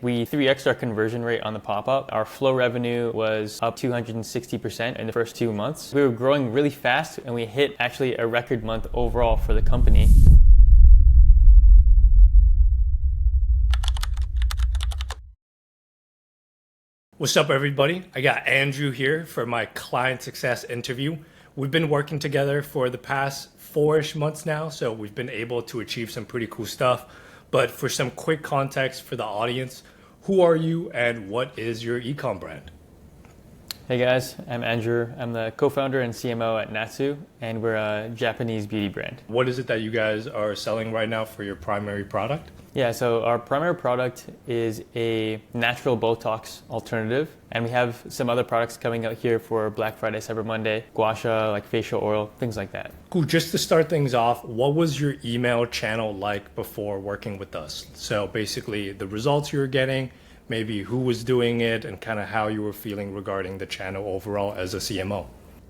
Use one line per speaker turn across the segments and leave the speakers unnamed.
We 3x'd our conversion rate on the pop-up. Our flow revenue was up 260% in the first 2 months. We were growing really fast and we hit actually a record month overall for the company.
What's up, everybody? I got Andrew here for my client success interview. We've been working together for the past 4-ish months now, so we've been able to achieve some pretty cool stuff. But for some quick context for the audience, who are you and what is your Ecom brand?
Hey guys, I'm Andrew. I'm the co-founder and CMO at Natsu, and we're a Japanese beauty brand.
What is it that you guys are selling right now for your primary product?
Yeah, so our primary product is a natural Botox alternative, and we have some other products coming out here for Black Friday, Cyber Monday, gua sha, like facial oil, things like that.
Cool. Just to start things off, what was your email channel like before working with us? So basically the results you were getting, maybe who was doing it, and kind of how you were feeling regarding the channel overall as a CMO.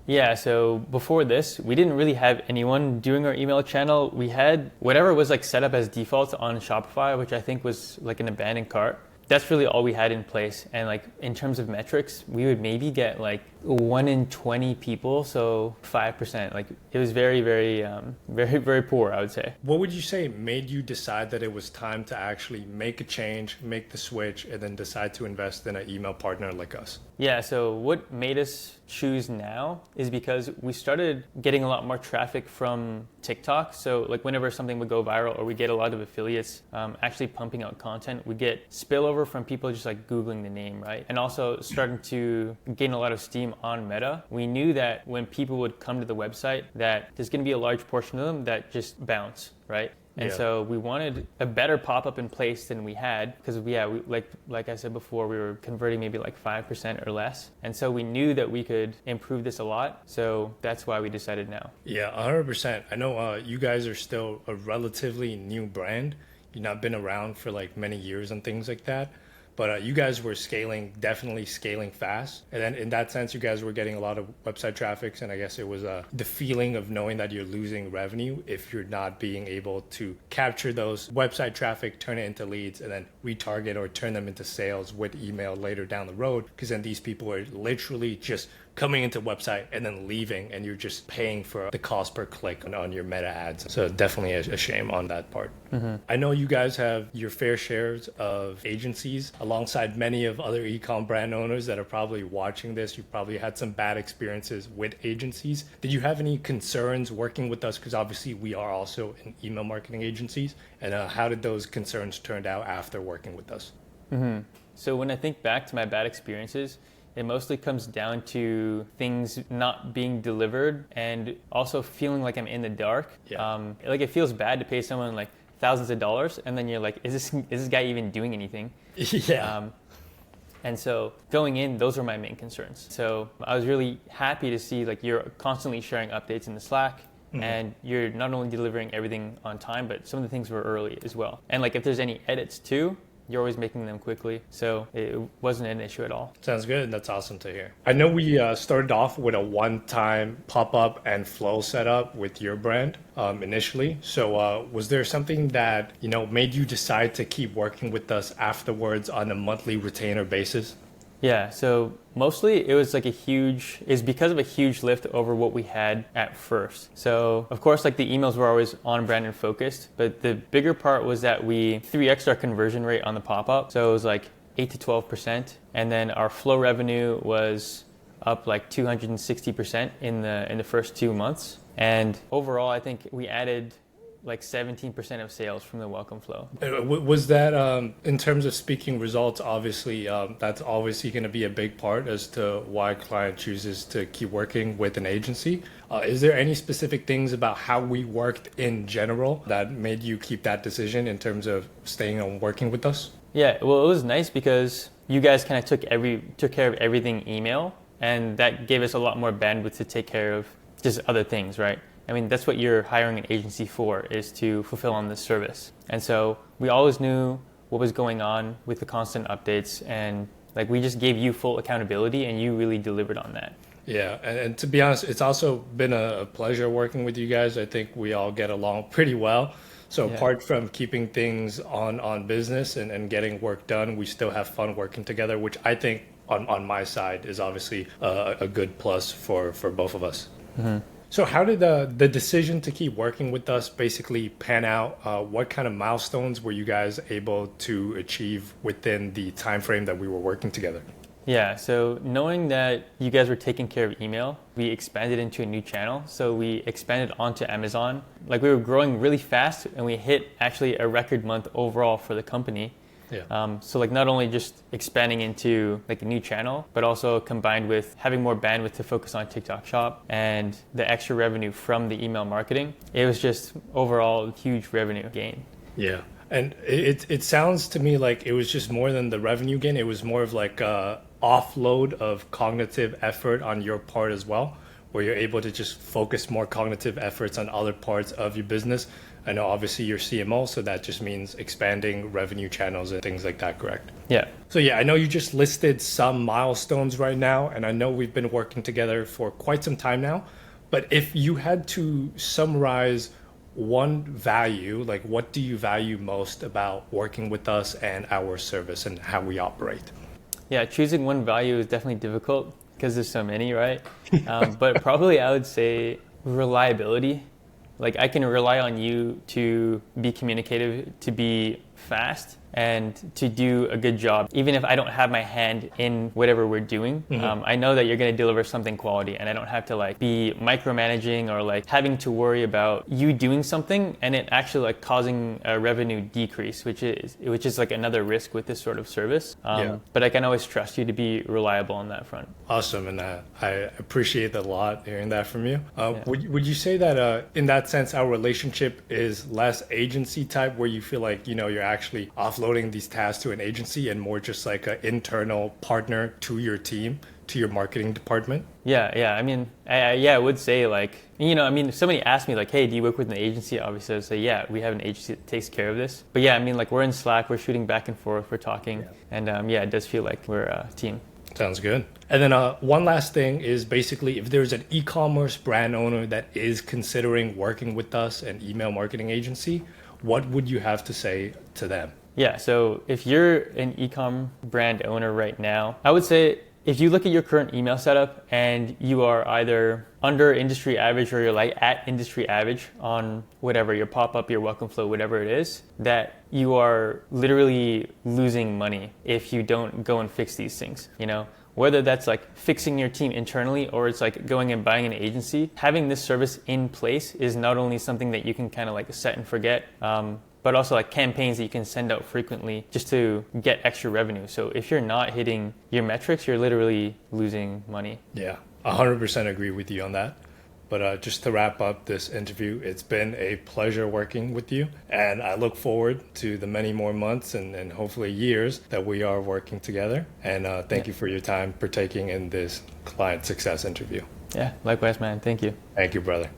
Yeah, so before this, we didn't really have anyone doing our email channel. We had whatever was like set up as default on Shopify, which I think was like an abandoned cart. That's really all we had in place. And like in terms of metrics, we would maybe get like 1 in 20 people, so 5%. Like it was very, very poor, I would say.
What would you say made you decide that it was time to actually make a change, make the switch, and then decide to invest in an email partner like us?
Yeah, so what made us choose now is because we started getting a lot more traffic from TikTok. So like whenever something would go viral or we get a lot of affiliates actually pumping out content, we get spillover from people just like Googling the name, right? And also starting to gain a lot of steam on Meta. We knew that when people would come to the website that there's going to be a large portion of them that just bounce, right? And so we wanted a better pop-up in place than we had because we like I said before, we were converting maybe like 5% or less. And so we knew that we could improve this a lot. So that's why we decided now.
Yeah, 100%. I know you guys are still a relatively new brand. You've not been around for like many years and things like that. But you guys were definitely scaling fast. And then in that sense, you guys were getting a lot of website traffic. And I guess it was the feeling of knowing that you're losing revenue if you're not being able to capture those website traffic, turn it into leads, and then retarget or turn them into sales with email later down the road. Because then these people are literally just coming into website and then leaving, and you're just paying for the cost per click on your meta ads. So definitely a shame on that part. Mm-hmm. I know you guys have your fair shares of agencies alongside many of other e-com brand owners that are probably watching this. You've probably had some bad experiences with agencies. Did you have any concerns working with us? Because obviously we are also in email marketing agencies. And how did those concerns turn out after working with us?
Mm-hmm. So when I think back to my bad experiences, it mostly comes down to things not being delivered and also feeling like I'm in the dark.
Yeah.
Like it feels bad to pay someone like thousands of dollars and then you're like, is this guy even doing anything?
Yeah.
And so going in, those were my main concerns. So I was really happy to see like you're constantly sharing updates in the Slack. Mm-hmm. And you're not only delivering everything on time, but some of the things were early as well. And like if there's any edits too, you're always making them quickly. So it wasn't an issue at all.
Sounds good. That's awesome to hear. I know we started off with a one-time pop-up and flow setup with your brand initially. So was there something that, made you decide to keep working with us afterwards on a monthly retainer basis?
Yeah, so mostly it was because of a huge lift over what we had at first. So of course, like the emails were always on brand and focused, but the bigger part was that we 3x'd our conversion rate on the pop-up. So it was like 8 to 12%. And then our flow revenue was up like 260% in the first 2 months. And overall, I think we added like 17% of sales from the welcome flow.
Was that, in terms of speaking results, obviously, that's obviously going to be a big part as to why a client chooses to keep working with an agency. Is there any specific things about how we worked in general that made you keep that decision in terms of staying and working with us?
Yeah, well, it was nice because you guys kind of took care of everything email, and that gave us a lot more bandwidth to take care of just other things, right? I mean, that's what you're hiring an agency for, is to fulfill on this service. And so we always knew what was going on with the constant updates, and like we just gave you full accountability and you really delivered on that.
Yeah, and to be honest, it's also been a pleasure working with you guys. I think we all get along pretty well. So
Yeah.
apart from keeping things on business and getting work done, we still have fun working together, which I think on my side is obviously a good plus for both of us. So how did the decision to keep working with us basically pan out? What kind of milestones were you guys able to achieve within the time frame that we were working together?
Yeah, so knowing that you guys were taking care of email, we expanded into a new channel. So we expanded onto Amazon. Like we were growing really fast and we hit actually a record month overall for the company.
Yeah.
So like not only just expanding into like a new channel, but also combined with having more bandwidth to focus on TikTok Shop and the extra revenue from the email marketing, it was just overall a huge revenue gain.
Yeah. And it sounds to me like it was just more than the revenue gain. It was more of like a offload of cognitive effort on your part as well, where you're able to just focus more cognitive efforts on other parts of your business. I know obviously you're CMO, so that just means expanding revenue channels and things like that, correct?
Yeah.
So yeah, I know you just listed some milestones right now, and I know we've been working together for quite some time now. But if you had to summarize one value, like what do you value most about working with us and our service and how we operate?
Yeah, choosing one value is definitely difficult because there's so many, right? But probably I would say reliability. Like I can rely on you to be communicative, to be fast, and to do a good job. Even if I don't have my hand in whatever we're doing, I know that you're going to deliver something quality, and I don't have to like be micromanaging or like having to worry about you doing something and it actually like causing a revenue decrease, which is like another risk with this sort of service. But I can always trust you to be reliable on that front.
Awesome, and I appreciate that a lot hearing that from you. Would you say that in that sense our relationship is less agency type, where you feel like you're actually offloading these tasks to an agency and more just like an internal partner to your team, to your marketing department?
Yeah. I mean, I would say like, if somebody asked me like, hey, do you work with an agency? Obviously, I'd say, yeah, we have an agency that takes care of this. But yeah, I mean, like we're in Slack, we're shooting back and forth, we're talking. And it does feel like we're a team.
Sounds good. And then one last thing is basically if there's an e-commerce brand owner that is considering working with us, an email marketing agency, what would you have to say to them?
Yeah, so if you're an ecom brand owner right now, I would say if you look at your current email setup and you are either under industry average or you're like at industry average on whatever, your pop-up, your welcome flow, whatever it is, that you are literally losing money if you don't go and fix these things, Whether that's like fixing your team internally or it's like going and buying an agency, having this service in place is not only something that you can kind of like set and forget, but also like campaigns that you can send out frequently just to get extra revenue. So if you're not hitting your metrics, you're literally losing money.
Yeah, 100% agree with you on that. But just to wrap up this interview, it's been a pleasure working with you. And I look forward to the many more months and hopefully years that we are working together. And thank you for your time partaking in this client success interview.
Yeah, likewise, man. Thank you.
Thank you, brother.